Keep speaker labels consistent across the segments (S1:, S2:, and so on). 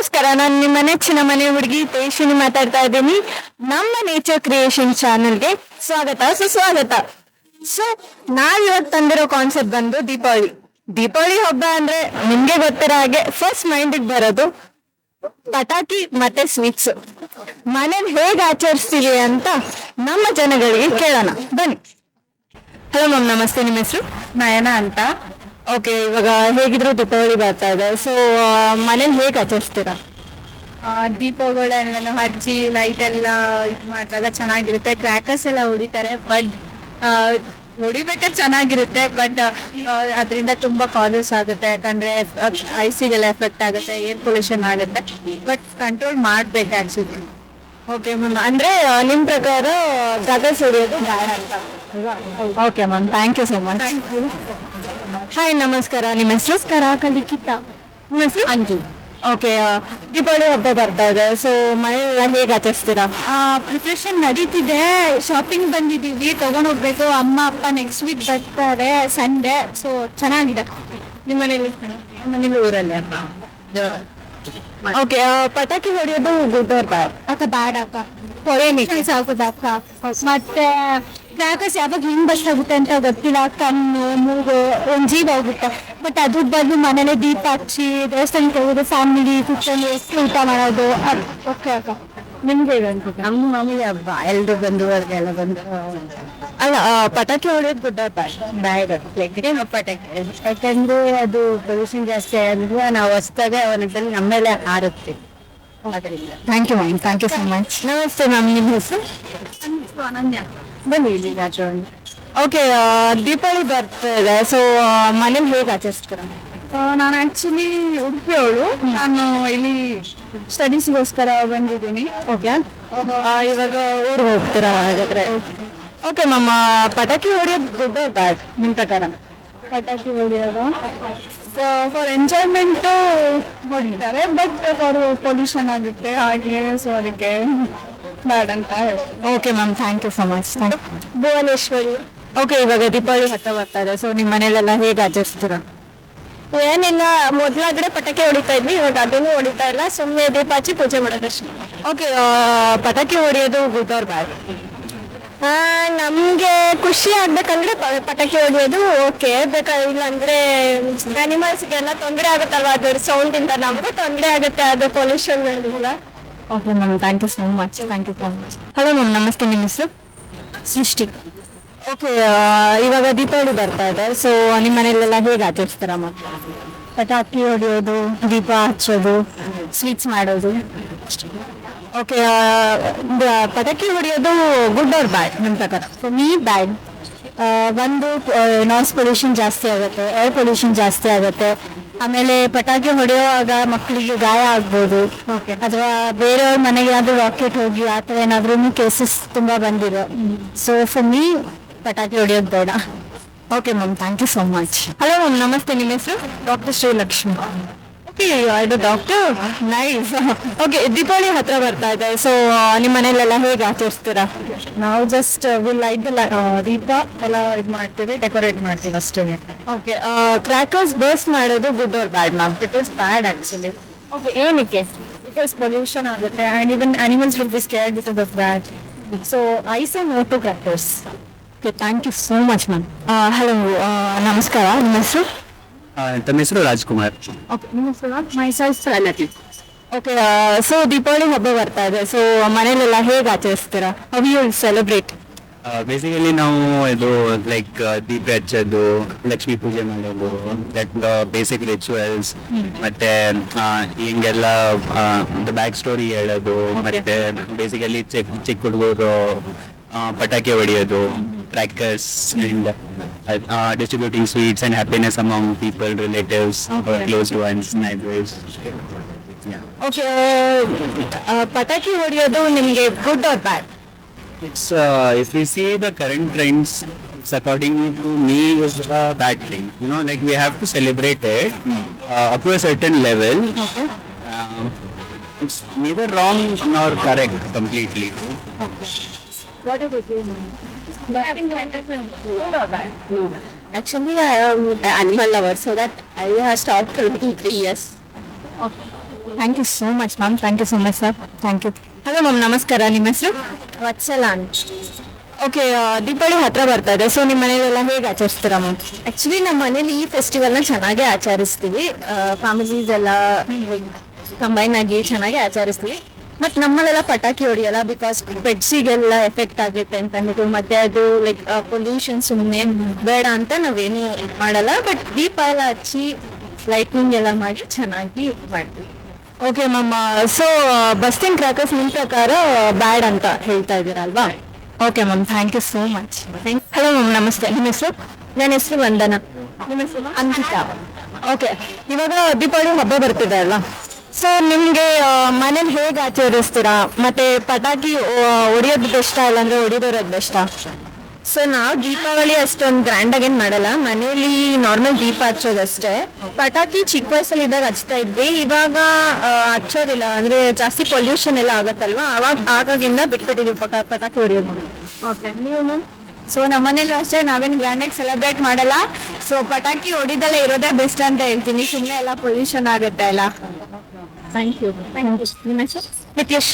S1: ನಮಸ್ಕಾರ, ನಾನು ನಿಮ್ಮ ನೆಚ್ಚಿನ ಮನೆ ಹುಡುಗಿ ತೇಶಿನಿ ಮಾತಾಡ್ತಾ ಇದ್ದೀನಿ. ನಮ್ಮ ನೇಚರ್ ಕ್ರಿಯೇಷನ್ ಚಾನೆಲ್ಗೆ ಸ್ವಾಗತ ಸುಸ್ವಾಗತ. ಸೊ ನಾವಿವತ್ತು ತಂದಿರೋ ಕಾನ್ಸೆಪ್ಟ್ ಬಂದು ದೀಪಾವಳಿ. ದೀಪಾವಳಿ ಹಬ್ಬ ಅಂದ್ರೆ ನಿಮ್ಗೆ ಗೊತ್ತಿರೋ ಹಾಗೆ ಫಸ್ಟ್ ಮೈಂಡಿಗೆ ಬರೋದು ಪಟಾಕಿ ಮತ್ತೆ ಸ್ವೀಟ್ಸ್. ಮನೇಲಿ ಹೇಗೆ ಆಚರಿಸ್ತೀವಿ ಅಂತ ನಮ್ಮ ಜನಗಳಿಗೆ ಕೇಳೋಣ ಬನ್ನಿ. ಹಲೋ ಮ್ಯಾಮ್, ನಮಸ್ತೆ. ನಿಮ್ಮ ಹೆಸರು?
S2: ನಯನ ಅಂತ.
S1: ಓಕೆ, ಇವಾಗ ಹೇಗಿದ್ರು ದೀಪಾವಳಿ ಬರ್ತಾ ಇದೆ. ಸೊ ಮನೇಲಿ ಹೇಗೆ ಆಚರಿಸ್ತೀರಾ?
S2: ದೀಪಗಳೆಲ್ಲ ಹಚ್ಚಿ ಲೈಟ್ ಎಲ್ಲ ಇದು ಮಾಡಿದಾಗ ಚೆನ್ನಾಗಿರುತ್ತೆ. ಕ್ರ್ಯಾಕರ್ಸ್ ಎಲ್ಲ ಹೊಡಿತಾರೆ, ಬಟ್ ಹೊಡಿಬೇಕಾದ್ರೆ ಚೆನ್ನಾಗಿರುತ್ತೆ. ಬಟ್ ಅದರಿಂದ ತುಂಬಾ ಕಾಸಸ್ ಆಗುತ್ತೆ, ಯಾಕಂದ್ರೆ ಐಸಿಗೆಲ್ಲ ಎಫೆಕ್ಟ್ ಆಗುತ್ತೆ, ಏರ್ ಪೊಲ್ಯೂಷನ್ ಆಗುತ್ತೆ. ಬಟ್ ಕಂಟ್ರೋಲ್ ಮಾಡ್ಬೇಕು ಆಕ್ಚುಲಿ.
S1: ಓಕೆ ಮ್ಯಾಮ್, ಅಂದ್ರೆ ನಿಮ್ ಪ್ರಕಾರ ಗಗಸ್ ಹೊಡೆಯೋದು ಬೇಡ ಅಂತ? Okay ma'am, thank you so much. Hi, ನಮಸ್ಕಾರ. ನಿಮ್ಮ ಹೆಸರು?
S2: ಕಲಿಕಿತ.
S1: ನಿಮ್ಮ ಹೆಸರು?
S2: ಅಂಜು.
S1: ಓಕೆ, ದೀಪಾವಳಿ ಹಬ್ಬ ಬರ್ತಾ ಇದೆ. ಸೊ ಮನೆಯೆಲ್ಲ ಹೇಗೆ ಆಚರಿಸ್ತೀರಾ?
S2: ಪ್ರಿಪ್ರೇಷನ್ ನಡೀತಿದೆ. ಶಾಪಿಂಗ್ ಬಂದಿದ್ದೀವಿ, ತಗೊಂಡ್ ಹೋಗ್ಬೇಕು. ಅಮ್ಮ ಅಪ್ಪ ನೆಕ್ಸ್ಟ್ ವೀಕ್ ಬರ್ತಾರೆ, ಸಂಡೇ. ಸೊ ಚೆನ್ನಾಗಿದೆ.
S1: ನಿಮ್ಮ ಮನೇಲಿ?
S2: ಮನೇಲಿ ಊರಲ್ಲೇ.
S1: ಓಕೆ, ಪಟಾಕಿ ಹೊಡೆಯೋದು ಗುಡ್ ಆರ್ ಬ್ಯಾಡ್?
S2: ಅಕ್ಕ ಬ್ಯಾಡ ಅಕ್ಕ, ಸಾಕುದ ಅಕ್ಕ. ಮತ್ತೆ ಕ್ರ್ಯಾಕರ್ಸ್ ಯಾವಾಗ ಹಿಂಗ್ ಬಸ್ ಆಗುತ್ತೆ ಅಂತ ಗೊತ್ತಿಲ್ಲ. ಕಣ್ಣು ಮೂಗು ಒಂದ್ ಜೀವ ಹೋಗುತ್ತೆ. ಬಟ್ ಅದ್ರ ಬದಲು ಮನೇಲೆ ದೀಪ ಹಚ್ಚಿ ದೇವಸ್ಥಾನಕ್ಕೆ ಹೋಗೋದು, ಫ್ಯಾಮಿಲಿ ಕುತ್ಕೊಂಡು ಎಷ್ಟು ಊಟ ಮಾಡೋದು. ಓಕೆ ಅಕ್ಕ,
S1: ನಿಮ್ಗೆ ಹೇಗೆ ಅನ್ಸುತ್ತೆ?
S2: ನಮ್ಮ ಮಾಮೂಲಿ ಹಬ್ಬ, ಎಲ್ರು ಬಂಧುವರ್ಗೆಲ್ಲ ಬಂದು.
S1: ಅಲ್ಲ, ಪಟಾಕಿ ಹೊಡೆಯೋದು ಗುಡ್ ಆರ್ ಬ್ಯಾಡ್?
S2: ಬ್ಯಾಡ್ ಪಟಾಕಿ, ಯಾಕಂದ್ರೆ ಅದು ಪೊಲ್ಯೂಷನ್ ಜಾಸ್ತಿ ಆಗಿದ್ರೆ ನಾವು ಹೊಸ್ದಾಗ ಒಂದಲ್ಲಿ ನಮ್ಮ ಮೇಲೆ ಹಾರುತ್ತೆ. ಅದರಿಂದ
S1: thank you ma'am, thank you so much. ನಮಸ್ತೆ ಮ್ಯಾಮ್, ನಿಮ್ಮ ಹೆಸರು?
S2: ಅನನ್ಯ.
S1: ಬನ್ನಿ ಇಲ್ಲಿ ರಾಜವಣ್ಣ. ಓಕೆ, ದೀಪಾವಳಿ ಬರ್ತಾ ಇದೆ. ಸೊ ಮನೇಲಿ ಹೇಗೆ ಆಚರಿಸ್ತೀರಾ?
S2: ನಾನು ಆಕ್ಚುಲಿ ಉಡುಪಿಯವಳು. ನಾನು ಇಲ್ಲಿ ಸ್ಟಡೀಸ್ಗೋಸ್ಕರ ಬಂದಿದ್ದೀನಿ.
S1: ಓಕೆ, ಇವಾಗ ಊರಿಗೆ ಹೋಗ್ತೀರಾ ಹಾಗಾದ್ರೆ? ಓಕೆ ಮ್ಯಾಮ್, ಪಟಾಕಿ ಹೊಡೆಯೋದು ಗುಡ್ ಆರ್ ಬ್ಯಾಡ್ ನಿಮ್ಮ ಪ್ರಕಾರ?
S2: ಪಟಾಕಿ ಹೊಡೆಯೋದು ಫಾರ್ ಎಂಜಾಯ್ಮೆಂಟು ಹೊಡಿತಾರೆ, ಬಟ್ ಅವರು ಪೊಲ್ಯೂಷನ್ ಆಗುತ್ತೆ ಹಾಗೆ. ಸೊ ಅದಕ್ಕೆ ಬ್ಯಾಡ್ ಅಂತ ಹೇಳಿ.
S1: Okay ma'am, thank you so much.
S2: Bhuvaneshwari.
S1: Okay, ಇವಾಗ ದೀಪಾವಳಿ ಹತ್ತ ಬರ್ತಾ ಇದೆ. ಸೊ ನಿಮ್ಮ ಮನೇಲೆಲ್ಲ ಹೇಗೆ ಆಚರಿಸ್ತೀರಾ?
S2: ಏನಿಲ್ಲ, ಮೊದ್ಲಾದ್ರೆ ಪಟಾಕಿ ಹೊಡಿತಾ ಇದ್ವಿ, ಇವಾಗ ಅದನ್ನು ಹೊಡಿತಾ ಇಲ್ಲ. ಸುಮ್ಮನೆ ದೀಪ ಹಚ್ಚಿ ಪೂಜೆ ಮಾಡೋದಷ್ಟೇ.
S1: ಓಕೆ, ಪಟಾಕಿ ಹೊಡೆಯೋದು ಗುಡ್ ಆರ್ ಬ್ಯಾಡ್?
S2: ನಮ್ಗೆ ಖುಷಿ ಆಗ್ಬೇಕಂದ್ರೆ ಪಟಾಕಿ ಹೊಡಿಯೋದು ಓಕೆ. ಇಲ್ಲ ಅಂದ್ರೆ ಅನಿಮಲ್ಸ್ಗೆಲ್ಲ ತೊಂದರೆ ಆಗುತ್ತಲ್ವಾ ಅದ್ರ ಸೌಂಡ್ ಇಂದ, ನಮಗೂ ತೊಂದರೆ ಆಗುತ್ತೆ ಅದು ಪೊಲ್ಯೂಷನ್ ಎಲ್ಲ.
S1: Okay ma'am, thank you so much. Thank you so much. Hello ma'am, ನಮಸ್ತೆ. ನಿಮ್ಮ ಹೆಸರು?
S2: ಸೃಷ್ಟಿ.
S1: ಓಕೆ, ಇವಾಗ ದೀಪಾವಳಿ ಬರ್ತಾ ಇದೆ. ಸೊ ನಿಮ್ಮ ಮನೇಲೆಲ್ಲ ಹೇಗೆ ಆಚರಿಸ್ತೀರಾ ಮ್ಯಾಮ್?
S2: ಪಟಾಕಿ ಹೊಡಿಯೋದು,
S1: ದೀಪ ಹಚ್ಚೋದು,
S2: ಸ್ವೀಟ್ಸ್ ಮಾಡೋದು.
S1: ಓಕೆ, ಪಟಾಕಿ ಹೊಡೆಯೋದು ಗುಡ್ ಆರ್ ಬ್ಯಾಡ್ ನಿಮ್ಮ ಪ್ರಕಾರ?
S2: ಫಾರ್ ಮೀ ಬ್ಯಾಡ್.
S1: ಒಂದು ನಾಯ್ಸ್ ಪೊಲ್ಯೂಷನ್ ಜಾಸ್ತಿ ಆಗುತ್ತೆ, ಏರ್ ಪೊಲ್ಯೂಷನ್ ಜಾಸ್ತಿ ಆಗುತ್ತೆ. ಆಮೇಲೆ ಪಟಾಕಿ ಹೊಡೆಯುವಾಗ ಮಕ್ಕಳಿಗೆ ಗಾಯ ಆಗ್ಬೋದು.
S2: ಓಕೆ.
S1: ಅಥವಾ ಬೇರೆಯವ್ರ ಮನೆಗೆ ಏನಾದ್ರು ರಾಕೆಟ್ ಹೋಗಿ ಆ ಥರ ಏನಾದ್ರೂ ಕೇಸಸ್ ತುಂಬಾ ಬಂದಿರೋ. ಸೊ ಫಾರ್ ಮೀ ಪಟಾಕಿ ಹೊಡೆಯೋದು ಬೇಡ. Okay ma'am, thank you so much. Hello ma'am, ನಮಸ್ತೆ. ನಿಮ್ಮ ಹೆಸರು?
S2: ಡಾಕ್ಟರ್ ಶ್ರೀಲಕ್ಷ್ಮಿ.
S1: ಓಕೆ, ಅದು ಡಾಕ್ಟರ್. ನೈಸ್. ಓಕೆ, ದೀಪಾವಳಿ ಹತ್ರ ಬರ್ತಾ ಇದೆ. ಸೊ ನಿಮ್ಮ ಮನೇಲೆಲ್ಲ ಹೇಗೆ ಆಚರಿಸ್ತೀರಾ?
S2: ನಾವು ಜಸ್ಟ್ ವಿಲ್ ಲೈಟ್ ದೀಪ ಎಲ್ಲ ಇದು ಮಾಡ್ತೀವಿ, ಡೆಕೋರೇಟ್ ಮಾಡ್ತೀವಿ ಅಷ್ಟೇ.
S1: ಓಕೆ, ಕ್ರ್ಯಾಕರ್ಸ್ ಬರ್ಸ್ಟ್ ಮಾಡೋದು good or bad ma'am?
S2: It is bad actually.
S1: Okay, ಏನಕ್ಕೆ?
S2: ಬಿಕಾಸ್ ಪೊಲ್ಯೂಷನ್ ಆಗುತ್ತೆ and even animals will be scared because of that. So I say no to crackers.
S1: Okay, thank you so much ma'am. Hello, ನಮಸ್ಕಾರ. ನಿಮ್ಮ ಹೆಸರು?
S3: ತಮ್ಮ ಹೆಸರು Rajkumar.
S1: Okay, ನಿಮ್ಮ ಹೆಸರು?
S2: Myself ಸೈಲಟಿ.
S1: ಓಕೆ, ಸೊ ದೀಪಾವಳಿ ಹಬ್ಬ ಬರ್ತಾ ಇದೆ. ಸೊ ಮನೇಲೆಲ್ಲ ಹೇಗೆ ಆಚರಿಸ್ತೀರಾ? How you celebrate?
S3: ಬೇಸಿಕಲಿ ನಾವು ಇದು ಲೈಕ್ ದೀಪ ಹಚ್ಚೋದು, ಲಕ್ಷ್ಮೀ ಪೂಜೆ ಮಾಡೋದು, ದಟ್ ಬೇಸಿಕ್ ರಿಚುವಲ್ಸ್. ಮತ್ತೆ ಹಿಂಗೆಲ್ಲ ಬ್ಯಾಕ್ ಸ್ಟೋರಿ ಹೇಳೋದು. ಮತ್ತೆ ಬೇಸಿಕಲಿ ಚಿಕ್ಕ ಹುಡುಗರು ಪಟಾಕಿ ಹೊಡೆಯೋದು, crackers, and distributing sweets and happiness among people, relatives, or close ones, neighbors. Yeah.
S1: Okay, ಪಟಾಕಿ ಹೊಡೆಯೋದು ನಿಮಗೆ good or bad?
S3: It's if we see the current trends, it's according to me is a bad thing. You know, like we have to celebrate it up to a certain level.
S1: Okay,
S3: It's neither wrong nor correct completely.
S1: What is it?
S2: Actually, I am an animal lover, so that I have stopped for 2-3 years.
S1: Thank you so much ma'am, thank you so much sir, thank you. Hello ma'am, ನಮಸ್ಕಾರ. ನಿಮ್ಮ ಹೆಸರು?
S2: ವತ್ಸಲ ಅಂತ.
S1: Okay, Deepavali ಹತ್ರ ಬರ್ತಾ ಇದೆ, so ನಿಮ್ಮ ಮನೆಯಲ್ಲೆಲ್ಲ ಹೇಗೆ ಆಚರಿಸ್ತೀರಾ ಮ್ಯಾಮ್?
S2: ಆಕ್ಚುಲಿ ನಮ್ಮ ಮನೇಲಿ ಈ ಫೆಸ್ಟಿವಲ್ ನ ಚೆನ್ನಾಗಿ ಆಚರಿಸ್ತೀವಿ. ಫ್ಯಾಮಿಲೀಸ್ ಎಲ್ಲ ಕಂಬೈನ್ ಆಗಿ ಚೆನ್ನಾಗಿ ಆಚರಿಸ್ತೀವಿ. ಬಟ್ ನಮ್ಮಲ್ಲೆಲ್ಲ ಪಟಾಕಿ ಹೊಡಿಯಲ್ಲ, ಬಿಕಾಸ್ ಪೆಟ್ಸಿಗೆಲ್ಲ ಎಫೆಕ್ಟ್ ಆಗುತ್ತೆ ಅಂತ ಅಂದ್ಬಿಟ್ಟು, ಮತ್ತೆ ಅದು ಲೈಕ್ ಪೊಲ್ಯೂಷನ್ ಸುಮ್ಮನೆ ಬೇಡ ಅಂತ ನಾವೇನು ಮಾಡಲ್ಲ. ಬಟ್ ದೀಪ ಎಲ್ಲ ಹಚ್ಚಿ ಲೈಟಿಂಗ್ ಎಲ್ಲ ಮಾಡಿ ಚೆನ್ನಾಗಿ ಮಾಡ್ತೀವಿ.
S1: Okay ma'am, so busting crackers ನಿಮ್ಮ ಪ್ರಕಾರ ಬ್ಯಾಡ್ ಅಂತ ಹೇಳ್ತಾ ಇದ್ದೀರಲ್ವಾ? Okay ma'am, thank you so much. Hello ma'am, ನಮಸ್ತೆ. ನಿಮ್ಮ ಹೆಸರು?
S2: ನನ್ನ ಹೆಸರು ವಂದನ.
S1: ನಿಮ್ಮ ಹೆಸರು? ಅಂಕಿತಾ. ಓಕೆ, ಇವಾಗ ದೀಪಾವಳಿ ಹಬ್ಬ ಬರ್ತಿದೆ ಅಲ್ಲ, ಸೊ ನಿಮ್ಗೆ ಮನೇಲಿ ಹೇಗೆ ಆಚರಿಸ್ತೀರಾ? ಮತ್ತೆ ಪಟಾಕಿ ಹೊಡಿಯೋದು ಬೆಸ್ಟಾ ಇಲ್ಲಾಂದ್ರೆ ಹೊಡಿದಿರೋದು ಬೆಸ್ಟಾ?
S2: ಸೊ ನಾವು ದೀಪಾವಳಿ ಅಷ್ಟೊಂದು ಗ್ರ್ಯಾಂಡ್ ಆಗೇನ್ ಮಾಡಲ್ಲ, ಮನೇಲಿ ನಾರ್ಮಲ್ ದೀಪ ಹಚ್ಚೋದಷ್ಟೇ. ಪಟಾಕಿ ಚಿಕ್ಕ ವಯಸ್ಸಲ್ಲಿ ಇದ್ದಾಗ ಹಚ್ತಾ ಇದ್ವಿ, ಇವಾಗ ಹಚ್ಚೋದಿಲ್ಲ, ಅಂದ್ರೆ ಜಾಸ್ತಿ ಪೊಲ್ಯೂಷನ್ ಎಲ್ಲ ಆಗತ್ತಲ್ವಾ, ಆಗಾಗಿಂದ ಬಿಟ್ಬಿಟ್ಟಿದ್ವಿ ಪಟಾಕಿ ಹೊಡಿಯೋದು. ಓಕೆ, ನೀವು ಮ್ಯಾಮ್? ಸೊ ನಮ್ಮ ಮನೇಲಿ ಅಷ್ಟೇ, ನಾವೇನು ಗ್ರ್ಯಾಂಡ್ ಆಗಿ ಸೆಲೆಬ್ರೇಟ್ ಮಾಡಲ್ಲ. ಸೊ ಪಟಾಕಿ ಹೊಡಿದಲ್ಲೇ ಇರೋದೇ ಬೆಸ್ಟ್ ಅಂತ ಹೇಳ್ತೀನಿ, ಸುಮ್ಮನೆ ಎಲ್ಲ ಪೊಲ್ಯೂಷನ್ ಆಗುತ್ತೆ ಎಲ್ಲ. Thank you. ನಿಮ್ಮ ಹೆಸರು? ನಿತ್ಯಶ್.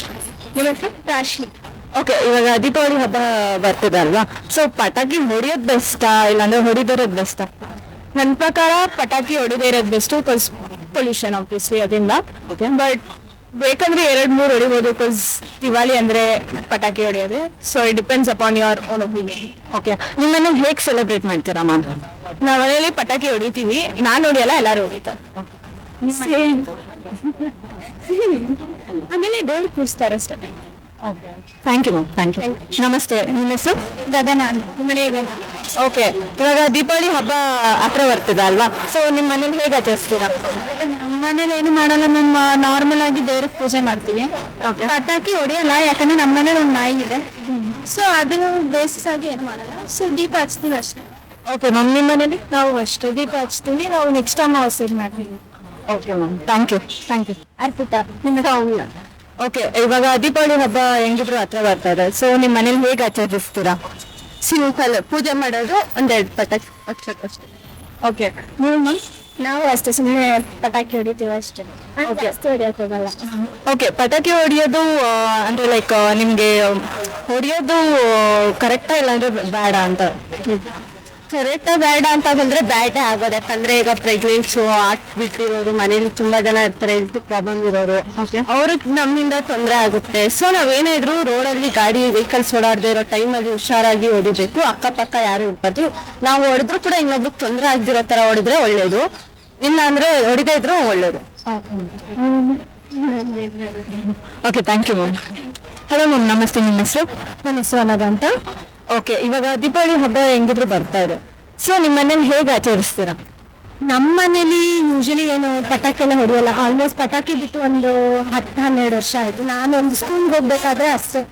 S2: ನಿಮ್ಮ ಹೆಸರು? ರಾಶಿ.
S1: ಓಕೆ, ಇವಾಗ ದೀಪಾವಳಿ ಹಬ್ಬ ಬರ್ತಿದೆ ಅಲ್ವಾ, ಸೊ ಪಟಾಕಿ ಹೊಡಿಯೋದು ಬೆಸ್ಟಾ ಇಲ್ಲಾಂದ್ರೆ ಹೊಡಿದಿರೋದು ಬೆಸ್ಟಾ?
S2: ನನ್ನ ಪ್ರಕಾರ ಪಟಾಕಿ ಹೊಡಿದೇ ಇರೋದು ಬೆಸ್ಟು, ಬಿಕಾಸ್ ಪೊಲ್ಯೂಷನ್ ಆಬ್ವಿಯಸ್ಲಿ ಅದರಿಂದ. ಬಟ್ ಬೇಕಂದ್ರೆ 2-3 ಹೊಡಿಬೋದು, ಬಿಕಾಸ್ ದಿವಾಲಿ ಅಂದ್ರೆ ಪಟಾಕಿ ಹೊಡೆಯೋದು. So it depends upon your own opinion.
S1: Okay, ನಿಮ್ಮ ಮನೇಲಿ ಹೇಗೆ ಸೆಲೆಬ್ರೇಟ್ ಮಾಡ್ತೀರಾ ಮ್ಯಾಮ್?
S2: ನಾವು ಮನೇಲಿ ಪಟಾಕಿ ಹೊಡಿತೀವಿ, ನಾನು ಹೊಡಿಯಲ್ಲ, ಎಲ್ಲರೂ ಹೊಡಿತಾರೆ. ಆಮೇಲೆ ದೇವ್ರು ಕೂರಿಸ್ತಾರೆ ಅಷ್ಟೇ.
S1: Thank you ma'am, thank you. ನಮಸ್ತೆ. ನಿಮ್ಮ ಹೆಸರು?
S2: ಗಗನ. ಮನೆಗೆ
S1: ಓಕೆ, ಇವಾಗ ದೀಪಾವಳಿ ಹಬ್ಬ ಹತ್ರ ಬರ್ತಿದೆ ಅಲ್ವಾ, ಸೊ ನಿಮ್ಮ ಮನೇಲಿ ಹೇಗೆ ಆಚರಿಸ್ತೀರಾ?
S2: ನಮ್ಮ ಮನೇಲಿ ಏನು ಮಾಡಲ್ಲ, ನಮ್ಮ ನಾರ್ಮಲ್ ಆಗಿ ದೇವ್ರಿಗೆ ಪೂಜೆ ಮಾಡ್ತೀವಿ. ಪಟಾಕಿ ಹೊಡಿಯಲ್ಲ, ಯಾಕಂದ್ರೆ ನಮ್ಮ ಮನೇಲಿ ಒಂದು ನಾಯಿ ಇದೆ, ಸೊ ಅದನ್ನು ಬೇಸಿಸ್ ಆಗಿ ಏನು ಮಾಡಲ್ಲ. ಸೊ ದೀಪ ಹಚ್ತೀವಿ ಅಷ್ಟೇ.
S1: ಓಕೆ ಮ್ಯಾಮ್, ನಿಮ್ಮ ಮನೇಲಿ?
S2: ನಾವು ಅಷ್ಟೇ ದೀಪ ಹಚ್ತೀವಿ, ನಾವು ನೆಕ್ಸ್ಟ್ ಅಮಾವಾಸ್ಯೆ ಮಾಡ್ತೀವಿ.
S1: Okay ma'am, thank you, thank you.
S2: Arpita. ನಿಮ್ಮ
S1: ಓಕೆ, ಇವಾಗ ದೀಪಾವಳಿ ಹಬ್ಬ ಹೆಂಗಿದ್ರು ಹತ್ರ ಬರ್ತಾ ಇದೆ, ಸೊ ನಿಮ್ಮ ಮನೇಲಿ ಹೇಗೆ ಆಚರಿಸ್ತೀರಾ?
S2: ಸಿಂಪಲ್ ಪೂಜೆ ಮಾಡೋದು, 1-2 ಪಟಾಕಿ ಹಚ್ಚೋದಷ್ಟೇ.
S1: ಓಕೆ,
S2: ನೀವು ಮ್ಯಾಮ್? ನಾವು ಅಷ್ಟೇ, ಸುಮ್ಮನೆ ಪಟಾಕಿ ಹೊಡಿತೀವಿ ಅಷ್ಟೇ, ಜಾಸ್ತಿ ಹೊಡಿಯಕ್ಕೆ ಹೋಗಲ್ಲ.
S1: ಓಕೆ, ಪಟಾಕಿ ಹೊಡಿಯೋದು ಅಂದ್ರೆ ಲೈಕ್ ನಿಮ್ಗೆ ಹೊಡಿಯೋದು ಕರೆಕ್ಟಾ ಇಲ್ಲಾಂದ್ರೆ ಬೇಡ ಅಂತ?
S2: ಕರೆಕ್ಟ್ ಬೇಡ ಅಂತ ಬಂದ್ರೆ ಬ್ಯಾಟೇ ಆಗೋದು, ಯಾಕಂದ್ರೆ ಈಗ ಪ್ರೆಗ್ನೆನ್ಸು ಬಿಟ್ಟಿರೋರು ಮನೇಲಿ ತುಂಬಾ ಜನ ಇರ್ತಾರೆ, ಹೆಲ್ತ್ ಪ್ರಾಬ್ಲಮ್ ಇರೋರು, ಅವ್ರಿಗೆ ನಮ್ಮಿಂದ ತೊಂದರೆ ಆಗುತ್ತೆ. ಸೊ ನಾವೇನೇ ಇದ್ರು ರೋಡಲ್ಲಿ ಗಾಡಿ ವೆಹಿಕಲ್ಸ್ ಓಡಾಡದೇ ಇರೋ ಟೈಮಲ್ಲಿ ಹುಷಾರಾಗಿ ಹೊಡಿಬೇಕು, ಅಕ್ಕಪಕ್ಕ ಯಾರು ಇರ್ಬಾರ್ದು. ನಾವು ಹೊಡೆದ್ರು ಕೂಡ ಇನ್ನೊಬ್ರಿಗೆ ತೊಂದರೆ ಆಗದಿರೋ ತರ ಹೊಡೆದ್ರೆ ಒಳ್ಳೇದು, ಇಲ್ಲ ಅಂದ್ರೆ ಹೊಡಿದೇ ಇದ್ರು ಒಳ್ಳೇದು.
S1: Okay, thank you ma'am. Hello ma'am, ನಮಸ್ತೆ. ನಿಮ್ಮ ಹೆಸರು?
S2: ನನ್ನ ಹೆಸರು ಅನ್ನೋದು ಅಂತ.
S1: ಓಕೆ, ಇವಾಗ ದೀಪಾವಳಿ ಹಬ್ಬ ಹೆಂಗಿದ್ರು ಬರ್ತಾ ಇದೆ, ಸೊ ನಿಮ್ಮ ಮನೇಲಿ ಹೇಗೆ ಆಚರಿಸ್ತೀರಾ?
S2: ನಮ್ಮ ಮನೇಲಿ ಯೂಶಲಿ ಏನು ಪಟಾಕಿ ಎಲ್ಲ ಹೊಡೆಯಲ್ಲ, ಆಲ್ಮೋಸ್ಟ್ ಪಟಾಕಿ ಬಿಟ್ಟು ಒಂದು 10-12 ವರ್ಷ ಆಯ್ತು. ನಾನು ಒಂದು ಸ್ಕೂಲ್ಗೆ ಹೋಗ್ಬೇಕಾದ್ರೆ ಅಷ್ಟೇ.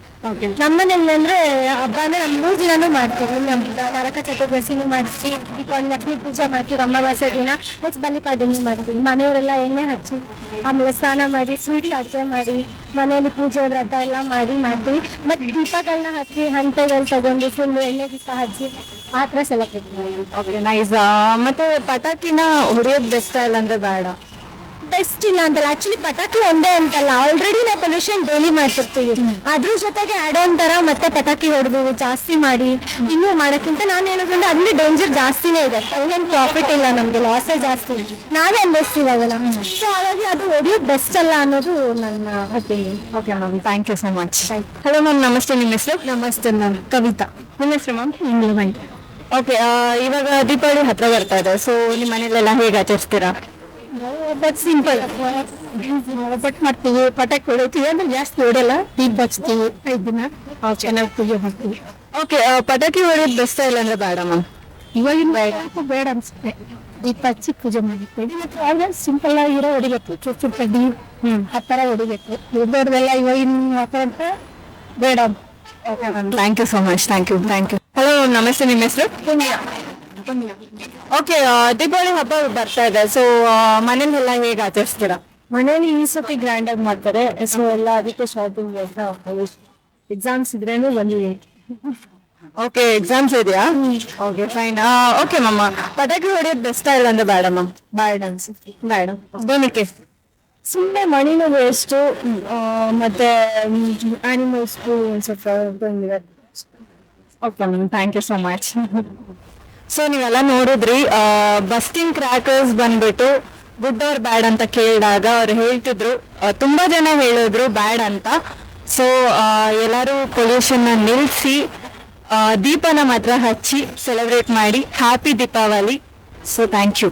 S2: ನಮ್ಮ ಮನೇಲಿ ಅಂದ್ರೆ ಹಬ್ಬ ಅಂದ್ರೆ ನಮ್ಮ 3 ದಿನಾನು ಮಾಡ್ತೀವಿ. ನರಕ ಚತುರ್ದಶಿನೂ ಮಾಡ್ತೀವಿ, ದೀಪಾವಳಿ ಲಕ್ಷ್ಮೀ ಪೂಜೆ ಮಾಡ್ತೀವಿ, ಅಮಾವಾಸ್ಯೆ ದಿನ ನೆಕ್ಸ್ಟ್ ಬಲಿಪಾಡ್ಯಮಿ ಮಾಡ್ತೀವಿ. ಮನೆಯವರೆಲ್ಲ ಎಣ್ಣೆ ಹಚ್ಚಿ ಆಮೇಲೆ ಸ್ನಾನ ಮಾಡಿ ಸ್ವೀಟ್ ಅಡುಗೆ ಮಾಡಿ ಮನೆಯಲ್ಲಿ ಪೂಜೆ ವ್ರತ ಎಲ್ಲ ಮಾಡ್ತೀವಿ. ಮತ್ತೆ ದೀಪಗಳನ್ನ ಹಚ್ಚಿ ಹಂತೆಗಳು ತಗೊಂಡು ಫುಲ್ ಎಣ್ಣೆ ದೀಪ ಹಚ್ಚಿ ಆ ಥರ ಸೆಲೆಬ್ರೇಟ್ ಮಾಡ್ತೀವಿ.
S1: Okay, nice. ಮತ್ತೆ ಪಟಾಕಿನ ಹೊಡಿಯೋದು ಬೆಸ್ಟ್ ಇಲ್ಲಾಂದ್ರೆ ಬೇಡ?
S2: ಬೆಸ್ಟ್ ಇಲ್ಲ ಅಂತಲ್ಲ, ಆಕ್ಚುಲಿ ಪಟಾಕಿ ಒಂದೇ ಅಂತಲ್ಲ, ಆಲ್ರೆಡಿ ನಾವು ಪೊಲ್ಯೂಷನ್ ಡೈಲಿ ಮಾಡ್ತಿರ್ತೀವಿ, ಅದ್ರ ಜೊತೆಗೆ ಆಡ್ ಆನ್ ತರ ಮತ್ತೆ ಪಟಾಕಿ ಹೊಡೆದು ಜಾಸ್ತಿ ಮಾಡಿ ಇನ್ನೂ ಮಾಡೋಕ್ಕಿಂತ ನಾನು ಹೇಳೋದ್ರಿಂದ ಅಲ್ಲಿ ಡೇಂಜರ್ ಜಾಸ್ತಿನೇ ಇದೆ, ಅದೇನು ಪ್ರಾಫಿಟ್ ಇಲ್ಲ, ನಮ್ಗೆ ಲಾಸೇ ಜಾಸ್ತಿ, ನಾವೇ ಅನ್ಭವಿಸ್ತೀವಿ ಅದೆಲ್ಲ. ಸೊ ಹಾಗಾಗಿ ಅದು ಹೊಡಿಯೋದು ಬೆಸ್ಟ್ ಅಲ್ಲ ಅನ್ನೋದು ನನ್ನ opinion.
S1: Okay ma'am, thank you so much. Hello ma'am, ನಮಸ್ತೆ. ನಿಮ್ಮ ಹೆಸರು?
S2: ನಮಸ್ತೆ ಮ್ಯಾಮ್.
S1: ಕವಿತಾ. ನಿಮ್ಮ ಹೆಸರು ಮ್ಯಾಮ್? ಇಂಗ್ಲೆಂಡ್. ಓಕೆ, ಇವಾಗ ದೀಪಾವಳಿ ಹತ್ರ ಬರ್ತಾ ಇದೆ, ಸೊ ನಿಮ್ಮ ಮನೇಲೆಲ್ಲ ಹೇಗೆ ಆಚರಿಸ್ತೀರಾ?
S2: ಬಟ್ ಸಿಂಪಲ್ ಒಬ್ಬಟ್ಟು ಮಾಡ್ತೀವಿ, ಪಟಾಕಿ ಹೊಡಿತೀವಿ, ಅಂದ್ರೆ ಜಾಸ್ತಿ ಹೊಡೆಯಲ್ಲ, ದೀಪ ಹಚ್ತೀವಿ 5 ದಿನ, ಚೆನ್ನಾಗಿ ಪೂಜೆ ಮಾಡ್ತೀವಿ.
S1: ಓಕೆ, ಪಟಾಕಿ ಹೊಡಿಯೋದು ಬೆಸ್ಟ್ ಇಲ್ಲಾಂದ್ರೆ ಬೇಡ ಮ್ಯಾಮ್?
S2: ಇವಾಗಿನ ಬೇಡ ಅನ್ಸುತ್ತೆ, ದೀಪ ಹಚ್ಚಿ ಪೂಜೆ ಮಾಡಿರ್ತೀವಿ. ಮತ್ತೆ ಆದ್ರೆ ಸಿಂಪಲ್ ಆಗಿರೋ ಹೊಡಿಬೇಕು, ಚುಚ್ಚು ಕಡ್ಡಿ ಆ ಥರ ಹೊಡಿಬೇಕು. ದೊಡ್ಡವ್ರದೆಲ್ಲ ಇವಾಗಿನ ವಾತಾವರಣ ಬೇಡ.
S1: Okay ma'am, thank you so much, thank you, thank you. Hello, ನಮಸ್ತೆ. ನಿಮ್ಮ ಹೆಸರು? ಓಕೆ, ದೀಪಾವಳಿ ಹಬ್ಬ ಬರ್ತಾ ಇದೆ, ಸೊ ಮನೇಲೆಲ್ಲ ಹೇಗೆ ಆಚರಿಸ್ತೀರಾ?
S2: ಮನೇಲಿ ಈ ಸತಿ ಗ್ರ್ಯಾಂಡ್ ಆಗಿ ಮಾಡ್ತಾರೆ, ಸೊ ಎಲ್ಲ ಅದಕ್ಕೆ ಶಾಪಿಂಗ್ ಎಕ್ಸಾಮ್ಸ್ ಇದ್ರೇನು ಬಂದಿದೆ.
S1: ಓಕೆ, ಎಕ್ಸಾಮ್ಸ್ ಇದೆಯಾ? Okay, fine. ಓಕೆ ಮ್ಯಾಮ್, ಪಟಾಕಿ ಹೊಡಿಯೋದು ಬೆಸ್ಟ್ ಇಲ್ಲ ಅಂದ್ರೆ ಬೇಡ ಮ್ಯಾಮ್?
S2: ಬೇಡ ಅನ್ಸುತ್ತೆ.
S1: ಬೇಡ. ಏನಕ್ಕೆ?
S2: ಸುಮ್ಮನೆ ಮಣಿನೂ ವೇಸ್ಟು ಮತ್ತೆ ಆನಿಮಲ್ಸ್ಗೂ ಸ್ವಲ್ಪ ಬಂದಿದೆ.
S1: Okay ma'am, thank you so much. So ನೀವೆಲ್ಲ ನೋಡಿದ್ರಿ, ಬಸ್ಟಿಂಗ್ ಕ್ರ್ಯಾಕರ್ಸ್ ಬಂದ್ಬಿಟ್ಟು ಗುಡ್ ಆರ್ ಬ್ಯಾಡ್ ಅಂತ ಕೇಳಿದಾಗ ಅವ್ರು ಹೇಳ್ತಿದ್ರು, ತುಂಬಾ ಜನ ಹೇಳಿದ್ರು ಬ್ಯಾಡ್ ಅಂತ. ಸೊ ಎಲ್ಲರೂ ಪೊಲ್ಯೂಷನ್ ನಿಲ್ಲಿಸಿ ದೀಪನ ಮಾತ್ರ ಹಚ್ಚಿ ಸೆಲೆಬ್ರೇಟ್ ಮಾಡಿ. Happy Deepavali. So thank you.